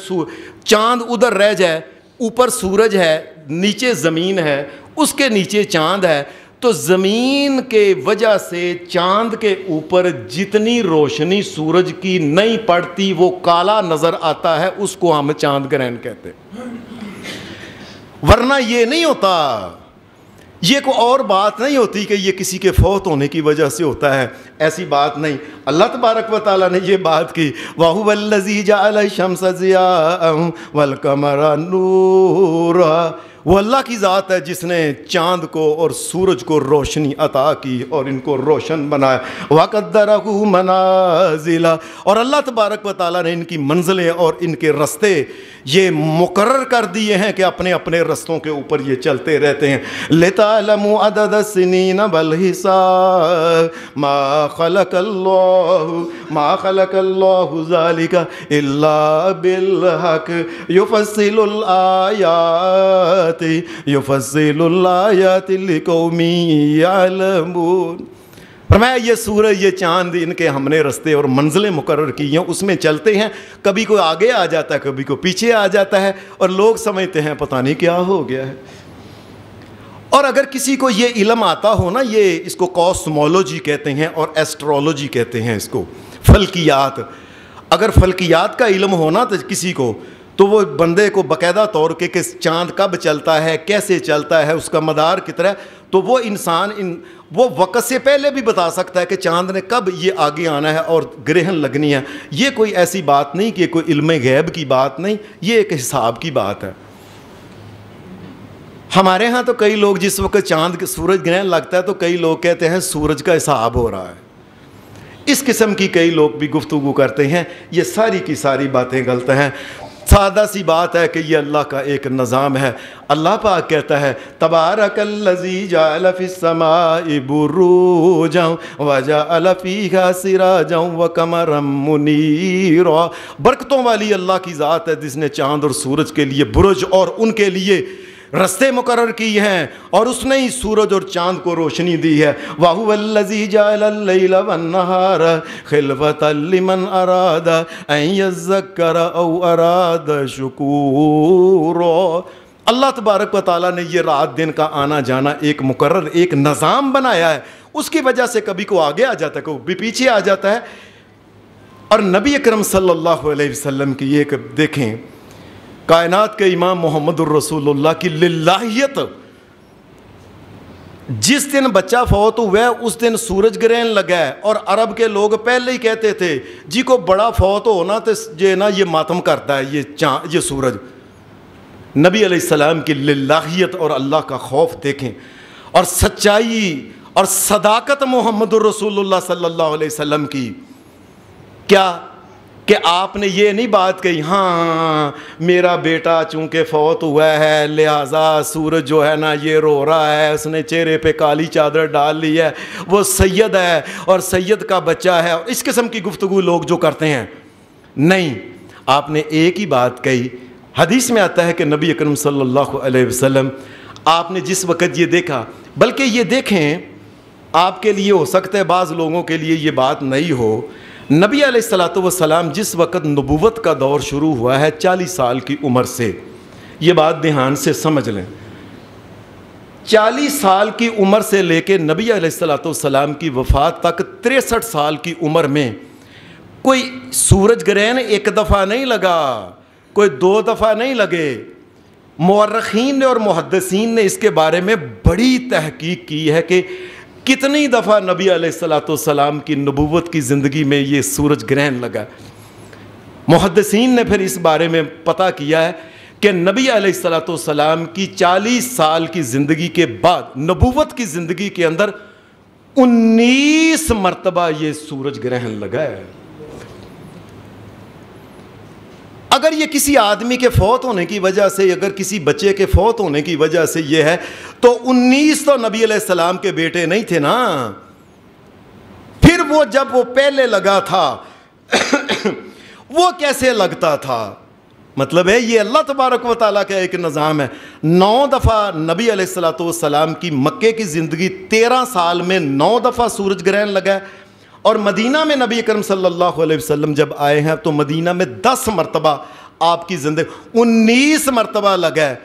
چاند ادھر رہ جائے، اوپر سورج ہے، نیچے زمین ہے، اس کے نیچے چاند ہے، تو زمین کے وجہ سے چاند کے اوپر جتنی روشنی سورج کی نہیں پڑتی وہ کالا نظر آتا ہے، اس کو ہم چاند گرہن کہتے ہیں. ورنہ یہ نہیں ہوتا، یہ کوئی اور بات نہیں ہوتی کہ یہ کسی کے فوت ہونے کی وجہ سے ہوتا ہے، ایسی بات نہیں۔ اللہ تبارک و تعالیٰ نے یہ بات کی، وَهُوَ الَّذِي جَعَلَ الشَّمْسَ ضِيَاءً وَالْقَمَرَ نُورًا، وہ اللہ کی ذات ہے جس نے چاند کو اور سورج کو روشنی عطا کی اور ان کو روشن بنایا، وَقَدَّرَهُ مَنَازِلَ، اور اللہ تبارک و تعالیٰ نے ان کی منزلیں اور ان کے رستے یہ مقرر کر دیے ہیں کہ اپنے اپنے رستوں کے اوپر یہ چلتے رہتے ہیں۔ لِتَعْلَمُوا عَدَدَ السِّنِينَ وَالْحِسَابَ مَا خَلَقَ اللَّهُ ذَلِكَ إِلَّا بِالْحَقِّ يُفَصِّلُ الْآيَاتِ لِقَوْمٍ يَعْلَمُونَ۔ فرمایا یہ سورج، یہ چاند، ان کے ہم نے رستے اور منزلیں مقرر کی ہیں، اس میں چلتے ہیں، کبھی کوئی آگے آ جاتا ہے، کبھی کوئی پیچھے آ جاتا ہے، اور لوگ سمجھتے ہیں پتہ نہیں کیا ہو گیا ہے۔ اور اگر کسی کو یہ علم آتا ہو نا، یہ اس کو کاسمولوجی کہتے ہیں اور ایسٹرولوجی کہتے ہیں اس کو، فلکیات، اگر فلکیات کا علم ہونا تو کسی کو، تو وہ بندے کو باقاعدہ طور کے کہ چاند کب چلتا ہے، کیسے چلتا ہے، اس کا مدار کتنا ہے، تو وہ انسان وہ وقت سے پہلے بھی بتا سکتا ہے کہ چاند نے کب یہ آگے آنا ہے اور گرہن لگنی ہے۔ یہ کوئی ایسی بات نہیں کہ کوئی علم غیب کی بات نہیں، یہ ایک حساب کی بات ہے۔ ہمارے ہاں تو کئی لوگ جس وقت چاند سورج گرہن لگتا ہے تو کئی لوگ کہتے ہیں سورج کا حساب ہو رہا ہے، اس قسم کی کئی لوگ بھی گفتگو کرتے ہیں، یہ ساری کی ساری باتیں غلط ہیں۔ سادہ سی بات ہے کہ یہ اللہ کا ایک نظام ہے۔ اللہ پاک کہتا ہے تبارک الذی جعل فی السماء بروجا وجعل فیہا سراجا وقمرا منیرا، برکتوں والی اللہ کی ذات ہے جس نے چاند اور سورج کے لیے برج اور ان کے لیے رستے مقرر کی ہیں، اور اس نے ہی سورج اور چاند کو روشنی دی ہے۔ وَهُوَ الَّذِي جَعَلَ اللَّيْلَ وَالنَّهَارَ خِلْفَةً لِمَنْ أَرَادَ أَنْ يَذَّكَّرَ أَوْ أَرَادَ شُكُورًا، اللہ تبارک و تعالیٰ نے یہ رات دن کا آنا جانا ایک مقرر ایک نظام بنایا ہے، اس کی وجہ سے کبھی کو آگے آ جاتا ہے، کبھی بھی پیچھے آ جاتا ہے۔ اور نبی اکرم صلی اللہ علیہ وسلم کی یہ دیکھیں، کائنات کے امام محمد الرسول اللہ کی للہیت، جس دن بچہ فوت ہوا ہے اس دن سورج گرہن لگا ہے، اور عرب کے لوگ پہلے ہی کہتے تھے جی کو بڑا فوت ہونا تو یہ ماتم کرتا ہے یہ سورج۔ نبی علیہ السلام کی للہیت اور اللہ کا خوف دیکھیں، اور سچائی اور صداقت محمد الرسول اللہ صلی اللہ علیہ وسلم کی، کیا کہ آپ نے یہ نہیں بات کہی ہاں میرا بیٹا چونکہ فوت ہوا ہے لہٰذا سورج جو ہے نا یہ رو رہا ہے، اس نے چہرے پہ کالی چادر ڈال لی ہے، وہ سید ہے اور سید کا بچہ ہے، اس قسم کی گفتگو لوگ جو کرتے ہیں، نہیں، آپ نے ایک ہی بات کہی۔ حدیث میں آتا ہے کہ نبی اکرم صلی اللہ علیہ وسلم آپ نے جس وقت یہ دیکھا، بلکہ یہ دیکھیں آپ کے لیے ہو سکتا ہے بعض لوگوں کے لیے یہ بات نہیں ہو، نبی علیہ السلام جس وقت نبوت کا دور شروع ہوا ہے 40 سال کی عمر سے، یہ بات دھیان سے سمجھ لیں، 40 سال کی عمر سے لے کے نبی علیہ السلام کی وفات تک 63 سال کی عمر میں کوئی سورج گرہن ایک دفعہ نہیں لگا، کوئی 2 دفعہ نہیں لگے۔ مورخین نے اور محدثین نے اس کے بارے میں بڑی تحقیق کی ہے کہ کتنی دفعہ نبی علیہ السلام کی نبوت کی زندگی میں یہ سورج گرہن لگا۔ محدثین نے پھر اس بارے میں پتہ کیا ہے کہ نبی علیہ السلام کی 40 سال کی زندگی کے بعد نبوت کی زندگی کے اندر 19 مرتبہ یہ سورج گرہن لگا ہے۔ اگر یہ کسی آدمی کے فوت ہونے کی وجہ سے، اگر کسی بچے کے فوت ہونے کی وجہ سے یہ ہے تو 19 تو نبی علیہ السلام کے بیٹے نہیں تھے نا، پھر وہ جب وہ پہلے لگا تھا وہ کیسے لگتا تھا؟ مطلب ہے یہ اللہ تبارک و تعالیٰ کا ایک نظام ہے۔ 9 دفعہ نبی علیہ السلام کی مکے کی زندگی 13 سال میں 9 دفعہ سورج گرہن لگا ہے، اور مدینہ میں نبی اکرم صلی اللہ علیہ وسلم جب آئے ہیں تو مدینہ میں 10 مرتبہ آپ کی زندگی 19 مرتبہ لگا ہے۔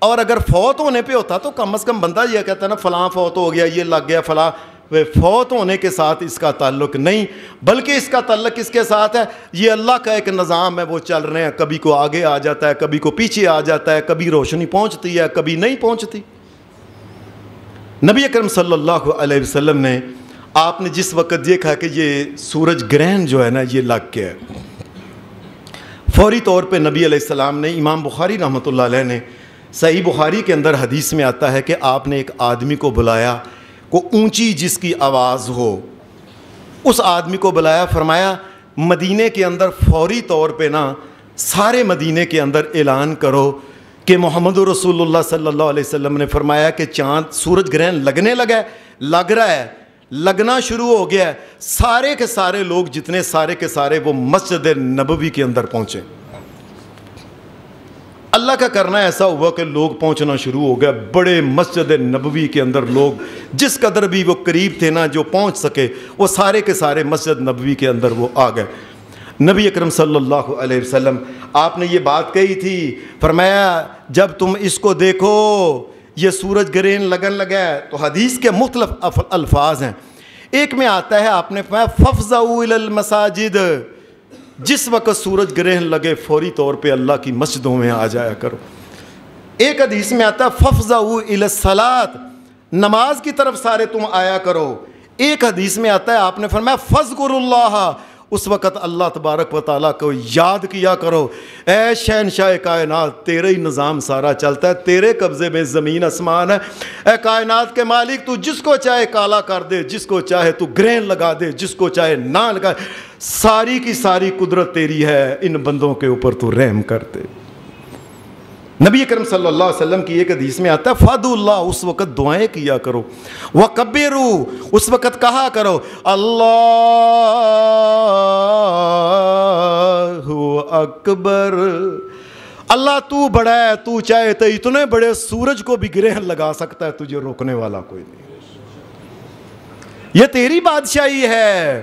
اور اگر فوت ہونے پہ ہوتا تو کم از کم بندہ یہ کہتا ہے نا فلاں فوت ہو گیا، یہ لگ گیا فلاں، وہ فوت ہونے کے ساتھ اس کا تعلق نہیں، بلکہ اس کا تعلق کس کے ساتھ ہے؟ یہ اللہ کا ایک نظام ہے، وہ چل رہے ہیں، کبھی کو آگے آ جاتا ہے، کبھی کو پیچھے آ جاتا ہے، کبھی روشنی پہنچتی ہے، کبھی نہیں پہنچتی۔ نبی اکرم صلی اللہ علیہ وسلم نے، آپ نے جس وقت دیکھا کہ یہ سورج گرہن جو ہے نا یہ لگ گیا ہے، فوری طور پہ نبی علیہ السلام نے، امام بخاری رحمۃ اللہ علیہ نے صحیح بخاری کے اندر حدیث میں آتا ہے کہ آپ نے ایک آدمی کو بلایا، کو اونچی جس کی آواز ہو، اس آدمی کو بلایا، فرمایا مدینے کے اندر فوری طور پہ نا سارے مدینے کے اندر اعلان کرو کہ محمد رسول اللہ صلی اللہ علیہ وسلم نے فرمایا کہ چاند سورج گرہن لگنے لگا ہے، لگ رہا ہے، لگنا شروع ہو گیا ہے۔ سارے کے سارے لوگ جتنے سارے کے سارے وہ مسجد نبوی کے اندر پہنچے۔ اللہ کا کرنا ایسا ہوا کہ لوگ پہنچنا شروع ہو گیا، بڑے مسجد نبوی کے اندر لوگ جس قدر بھی وہ قریب تھے نا جو پہنچ سکے وہ سارے کے سارے مسجد نبوی کے اندر وہ آ گئے۔ نبی اکرم صلی اللہ علیہ وسلم آپ نے یہ بات کہی تھی، فرمایا جب تم اس کو دیکھو یہ سورج گرہن لگن لگا ہے، تو حدیث کے مختلف الفاظ ہیں۔ ایک میں آتا ہے آپ نے فرمایا فَفْزَعُوا إِلَى الْمَسَاجِدِ، جس وقت سورج گرہن لگے فوری طور پہ اللہ کی مسجدوں میں آ جایا کرو۔ ایک حدیث میں آتا ہے فَفْزَعُوا إِلَى الصَّلَاةِ، نماز کی طرف سارے تم آیا کرو۔ ایک حدیث میں آتا ہے آپ نے فرمایا فَاذْكُرُوا اللَّهَ، اس وقت اللہ تبارک و تعالیٰ کو یاد کیا کرو۔ اے شہنشاہ کائنات، تیرے ہی نظام سارا چلتا ہے، تیرے قبضے میں زمین آسمان ہے۔ اے کائنات کے مالک، تو جس کو چاہے کالا کر دے، جس کو چاہے تو گرہن لگا دے، جس کو چاہے نہ لگا، ساری کی ساری قدرت تیری ہے، ان بندوں کے اوپر تو رحم کر دے۔ نبی اکرم صلی اللہ علیہ وسلم کی ایک حدیث میں آتا ہے فَادُوا اللَّهَ، اس وقت دعائیں کیا کرو، وَكَبِّرُوا، اس وقت کہا کرو اللہ اکبر، اللہ تو بڑا ہے، تو چاہے تو اتنے بڑے سورج کو بھی گرہن لگا سکتا ہے، تجھے روکنے والا کوئی نہیں، یہ تیری بادشاہی ہے۔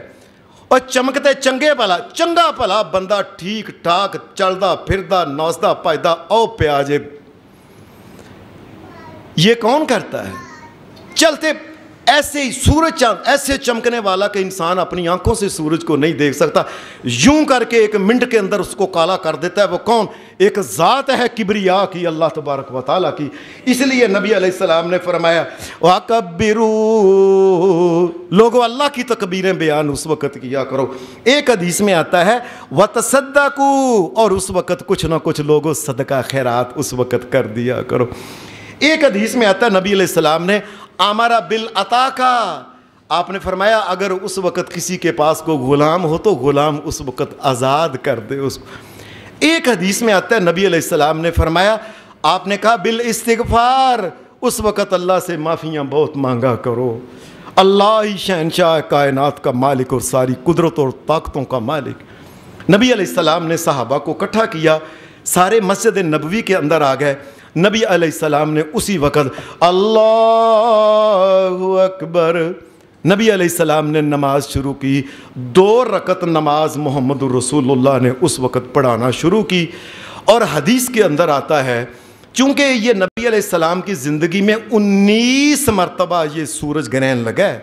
اور چمکتے چنگے بھلا، چنگا بھلا بندہ ٹھیک ٹھاک چلدا پھردا نوسدا پائدا او پہ آ جائے، یہ کون کرتا ہے؟ چلتے ایسے ہی سورج چاند ایسے چمکنے والا کہ انسان اپنی آنکھوں سے سورج کو نہیں دیکھ سکتا، یوں کر کے ایک منٹ کے اندر اس کو کالا کر دیتا ہے۔ وہ کون؟ ایک ذات ہے کبریا کی، اللہ تبارک و تعالیٰ کی۔ اس لیے نبی علیہ السلام نے فرمایا وَاكَبِّرُوا، لوگوں اللہ کی تکبیریں بیان اس وقت کیا کرو۔ ایک حدیث میں آتا ہے وَتَصَدَّقُوا، اور اس وقت کچھ نہ کچھ لوگوں صدقہ خیرات اس وقت کر دیا کرو۔ ایک حدیث میں آتا ہے نبی علیہ السلام نے امر بالعطا کا، آپ نے فرمایا اگر اس وقت کسی کے پاس کوئی غلام ہو تو غلام اس وقت آزاد کر دے اس کو۔ ایک حدیث میں آتا ہے نبی علیہ السلام نے فرمایا، آپ نے کہا بالاستغفار، اس وقت اللہ سے معافیاں بہت مانگا کرو، اللہ ہی شہنشاہ کائنات کا مالک اور ساری قدرت اور طاقتوں کا مالک۔ نبی علیہ السلام نے صحابہ کو اکٹھا کیا، سارے مسجد نبوی کے اندر آ گئے۔ نبی علیہ السلام نے اسی وقت اللہ اکبر، نبی علیہ السلام نے نماز شروع کی۔ 2 رکعت نماز محمد رسول اللہ نے اس وقت پڑھانا شروع کی۔ اور حدیث کے اندر آتا ہے چونکہ یہ نبی علیہ السلام کی زندگی میں 19 مرتبہ یہ سورج گرہن لگا ہے،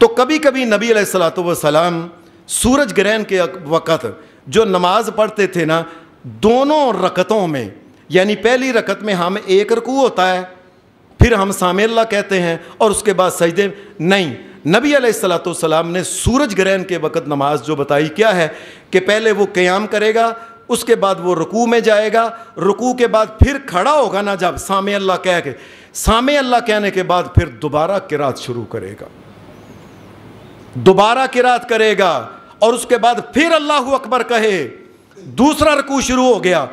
تو کبھی کبھی نبی علیہ السلام سورج گرہن کے وقت جو نماز پڑھتے تھے نا، دونوں رکعتوں میں، یعنی پہلی رکعت میں ہم 1 رکوع ہوتا ہے، پھر ہم سامع اللہ کہتے ہیں اور اس کے بعد سجدے، نہیں، نبی علیہ السلام نے سورج گرہن کے وقت نماز جو بتائی کیا ہے کہ پہلے وہ قیام کرے گا، اس کے بعد وہ رکوع میں جائے گا، رکوع کے بعد پھر کھڑا ہوگا نا، جب سامع اللہ کہہ کے، سامع اللہ کہنے کے بعد پھر دوبارہ قرات شروع کرے گا، دوبارہ قرات کرے گا، اور اس کے بعد پھر اللہ اکبر کہے، دوسرا رکوع شروع ہو گیا،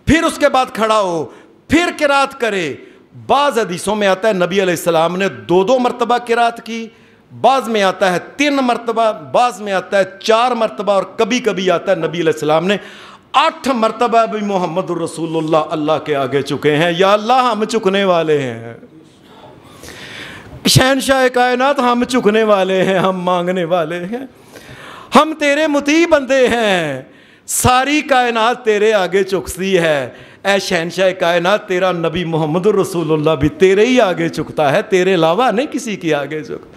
پھر اس کے بعد کھڑا ہو، پھر قرات کرے۔ بعض حدیثوں میں آتا ہے نبی علیہ السلام نے 2 مرتبہ قرات کی، بعض میں آتا ہے 3 مرتبہ، بعض میں آتا ہے 4 مرتبہ، اور کبھی کبھی آتا ہے نبی علیہ السلام نے 8 مرتبہ بھی محمد رسول اللہ اللہ کے آگے چکے ہیں۔ یا اللہ ہم چکنے والے ہیں، شہنشاہ کائنات ہم چکنے والے ہیں، ہم مانگنے والے ہیں، ہم تیرے مطیع بندے ہیں، ساری کائنات تیرے آگے چکتی ہے۔ اے شہنشاہ کائنات، تیرا نبی محمد رسول اللہ بھی تیرے ہی آگے چکتا ہے، تیرے علاوہ نہیں کسی کے آگے چکتا۔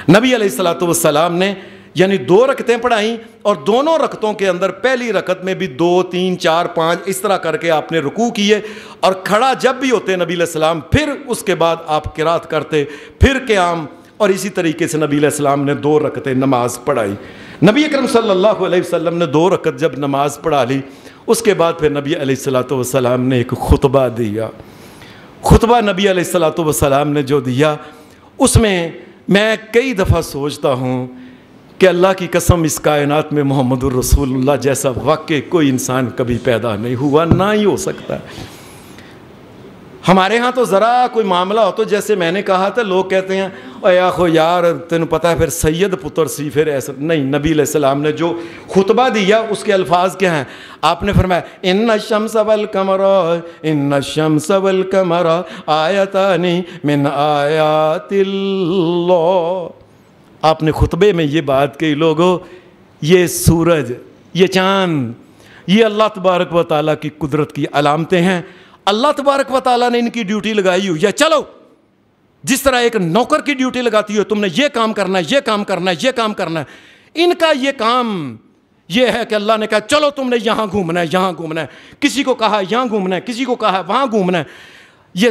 نبی علیہ الصلوۃ والسلام نے یعنی 2 رکعتیں پڑھائیں اور دونوں رکعتوں کے اندر پہلی رکعت میں بھی 2 3 4 5 اس طرح کر کے آپ نے رکوع کیے، اور کھڑا جب بھی ہوتے نبی علیہ السلام پھر اس کے بعد آپ قرات کرتے، پھر قیام، اور اسی طریقے سے نبی علیہ السلام نے 2 رکعتیں نماز پڑھائی۔ نبی اکرم صلی اللہ علیہ وسلم نے 2 رکعت جب نماز پڑھا لی، اس کے بعد پھر نبی علیہ الصلوۃ والسلام نے ایک خطبہ دیا۔ خطبہ نبی علیہ الصلوۃ والسلام نے جو دیا، اس میں کئی دفعہ سوچتا ہوں کہ اللہ کی قسم اس کائنات میں محمد الرسول اللہ جیسا واقع کوئی انسان کبھی پیدا نہیں ہوا، نہ ہی ہو سکتا ہے۔ ہمارے ہاں تو ذرا کوئی معاملہ ہو تو جیسے میں نے کہا تھا، لوگ کہتے ہیں اے آخو یار تینوں پتہ ہے پھر سید پتر سی پھر ایسا نہیں۔ نبی علیہ السلام نے جو خطبہ دیا اس کے الفاظ کیا ہیں؟ آپ نے فرمایا ان الشمس والقمر آیتان من آیات اللہ۔ آپ نے خطبے میں یہ بات کہی، لوگو یہ سورج، یہ چاند، یہ اللہ تبارک و تعالیٰ کی قدرت کی علامتیں ہیں۔ اللہ تبارک و تعالیٰ نے ان کی ڈیوٹی لگائی ہوئی ہے، چلو جس طرح ایک نوکر کی ڈیوٹی لگاتی ہو، تم نے یہ کام کرنا ہے، یہ کام کرنا ہے، یہ کام کرنا ہے۔ ان کا یہ کام یہ ہے کہ اللہ نے کہا چلو تم نے یہاں گھومنا ہے، یہاں گھومنا ہے، کسی کو کہا یہاں گھومنا ہے، کسی کو کہا وہاں گھومنا ہے۔ یہ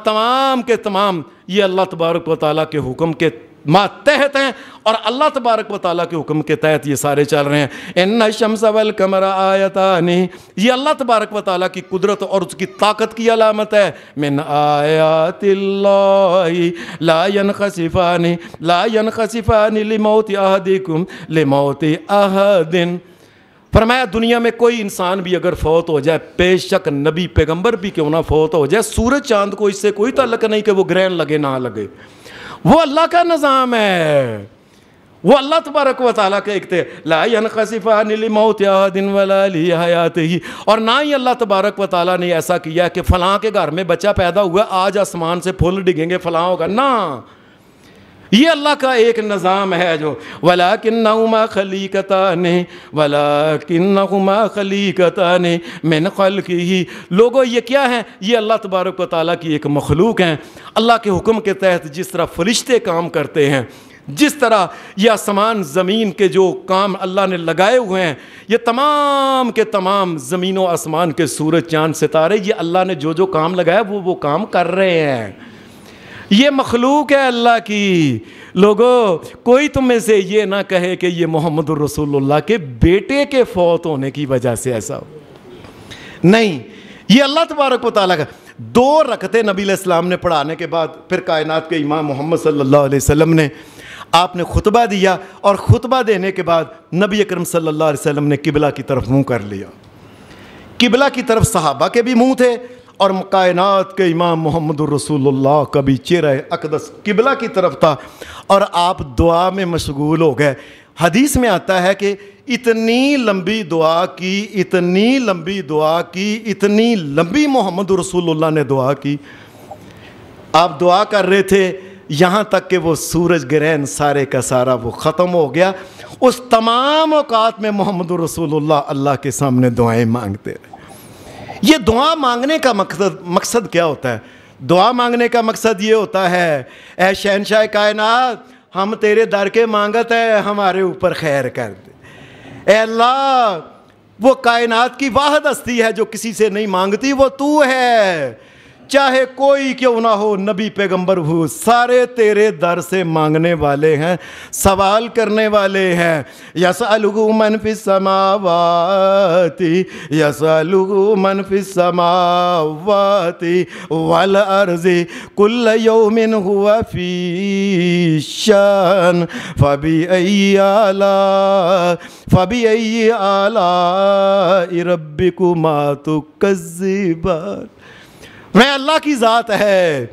تمام کے تمام یہ اللہ تبارک و تعالیٰ کے حکم کے ماتحت ہیں، اور اللہ تبارک و تعالیٰ کے حکم کے تحت یہ سارے چل رہے ہیں۔ ان الشمس والقمر آیتان، یہ اللہ تبارک و تعالیٰ کی قدرت اور اس کی طاقت کی علامت ہے۔ من آیات اللہ لا ينخسفان لموت احدکم لموت احد۔ فرمایا دنیا میں کوئی انسان بھی اگر فوت ہو جائے، بے شک نبی پیغمبر بھی کیوں نہ فوت ہو جائے، سورج چاند کو اس سے کوئی تعلق نہیں کہ وہ گرہن لگے نہ لگے، وہ اللہ کا نظام ہے، وہ اللہ تبارک و تعالیٰ کا ایک لا ينخسفان لموت احد ولا لحیاتہ۔ اور نہ ہی اللہ تبارک و تعالیٰ نے ایسا کیا کہ فلاں کے گھر میں بچہ پیدا ہوا آج آسمان سے پھول ڈگیں گے فلاں ہوگا، نہ، یہ اللہ کا ایک نظام ہے جو وَلَكِنَّهُمَا خَلِيقَتَانِ مِنْ خَلْقِهِ۔ لوگو یہ کیا ہے؟ یہ اللہ تبارک و تعالیٰ کی ایک مخلوق ہیں۔ اللہ کے حکم کے تحت جس طرح فرشتے کام کرتے ہیں، جس طرح یہ آسمان زمین کے جو کام اللہ نے لگائے ہوئے ہیں، یہ تمام کے تمام زمین و آسمان کے سورج چاند ستارے، یہ اللہ نے جو جو کام لگایا وہ کام کر رہے ہیں۔ یہ مخلوق ہے اللہ کی۔ لوگو کوئی تم میں سے یہ نہ کہے کہ یہ محمد الرسول اللہ کے بیٹے کے فوت ہونے کی وجہ سے ایسا ہو، نہیں، یہ اللہ تبارک و تعالیٰ کا۔ 2 رکعتیں نبی علیہ السلام نے پڑھانے کے بعد پھر کائنات کے امام محمد صلی اللہ علیہ وسلم نے آپ نے خطبہ دیا، اور خطبہ دینے کے بعد نبی اکرم صلی اللہ علیہ وسلم نے قبلہ کی طرف منہ کر لیا۔ قبلہ کی طرف صحابہ کے بھی منہ تھے، اور کائنات کے امام محمد الرسول اللہ کا بھی چہرہ اقدس قبلہ کی طرف تھا، اور آپ دعا میں مشغول ہو گئے۔ حدیث میں آتا ہے کہ اتنی لمبی دعا کی، اتنی لمبی دعا کی، اتنی لمبی محمد رسول اللہ نے دعا کی۔ آپ دعا کر رہے تھے یہاں تک کہ وہ سورج گرہن سارے کا سارا وہ ختم ہو گیا۔ اس تمام اوقات میں محمد رسول اللہ اللہ کے سامنے دعائیں مانگتے رہے۔ یہ دعا مانگنے کا مقصد کیا ہوتا ہے؟ دعا مانگنے کا مقصد یہ ہوتا ہے اے شہنشاہ کائنات، ہم تیرے در کے مانگت ہے، ہمارے اوپر خیر کر دے۔ اے اللہ، وہ کائنات کی واحد ہستی ہے جو کسی سے نہیں مانگتی، وہ تو ہے، چاہے کوئی کیوں نہ ہو، نبی پیغمبر ہو، سارے تیرے در سے مانگنے والے ہیں، سوال کرنے والے ہیں۔ یسألہ من فی السماوات، یسألہ من فی السماوات والارض کل یوم هو فی شان فبأی آلاء ربکما تکذبان۔ میں اللہ کی ذات ہے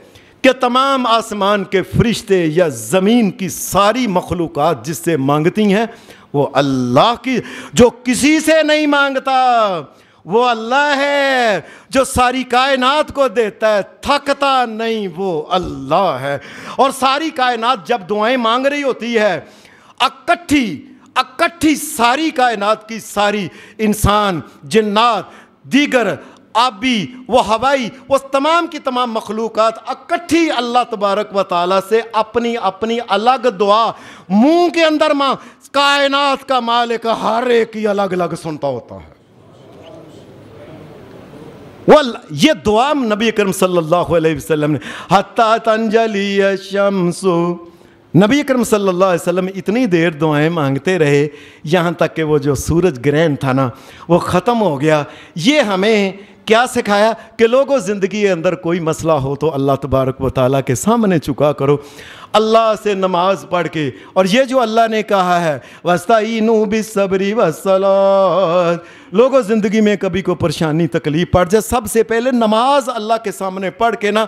کہ تمام آسمان کے فرشتے یا زمین کی ساری مخلوقات جس سے مانگتی ہیں وہ اللہ کی، جو کسی سے نہیں مانگتا وہ اللہ ہے، جو ساری کائنات کو دیتا ہے، تھکتا نہیں، وہ اللہ ہے۔ اور ساری کائنات جب دعائیں مانگ رہی ہوتی ہے، اکٹھی ساری کائنات کی ساری انسان، جنات، دیگر آبی وہ ہوائی وہ تمام کی تمام مخلوقات اکٹھی اللہ تبارک و تعالیٰ سے اپنی اپنی الگ دعا منہ کے اندر کائنات کا مالک ہر ایک کی الگ الگ سنتا ہوتا ہے۔ یہ دعا نبی کریم صلی اللہ علیہ وسلم نے حتیٰ تنجلی الشمس، نبی اکرم صلی اللہ علیہ وسلم اتنی دیر دعائیں مانگتے رہے یہاں تک کہ وہ جو سورج گرہن تھا نا وہ ختم ہو گیا۔ یہ ہمیں کیا سکھایا کہ لوگوں زندگی کے اندر کوئی مسئلہ ہو تو اللہ تبارک و تعالیٰ کے سامنے چکا کرو، اللہ سے نماز پڑھ کے۔ اور یہ جو اللہ نے کہا ہے وَاسْتَعِينُوا بِالصَّبْرِ وَالصَّلَاةِ، لوگوں زندگی میں کبھی کو پریشانی تکلیف پڑ جائے سب سے پہلے نماز اللہ کے سامنے پڑھ کے نا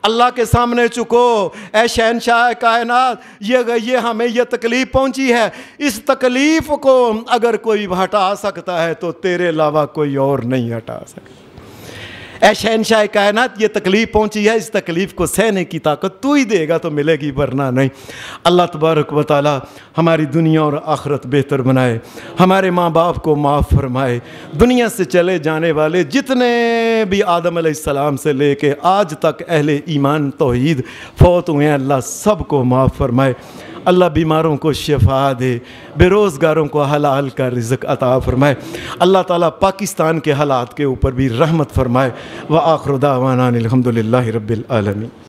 اللہ کے سامنے چکو، اے شہنشاہ کائنات یہ ہمیں یہ تکلیف پہنچی ہے، اس تکلیف کو اگر کوئی ہٹا سکتا ہے تو تیرے علاوہ کوئی اور نہیں ہٹا سکتا۔ اے شہنشاہ کائنات یہ تکلیف پہنچی ہے، اس تکلیف کو سہنے کی طاقت تو ہی دے گا تو ملے گی ورنہ نہیں۔ اللہ تبارک و تعالی ہماری دنیا اور آخرت بہتر بنائے، ہمارے ماں باپ کو معاف فرمائے، دنیا سے چلے جانے والے جتنے بھی آدم علیہ السلام سے لے کے آج تک اہل ایمان توحید فوت ہوئے ہیں اللہ سب کو معاف فرمائے۔ اللہ بیماروں کو شفا دے، بے روزگاروں کو حلال کا رزق عطا فرمائے۔ اللہ تعالیٰ پاکستان کے حالات کے اوپر بھی رحمت فرمائے۔ وآخر دعوانا الحمدللہ رب العالمین۔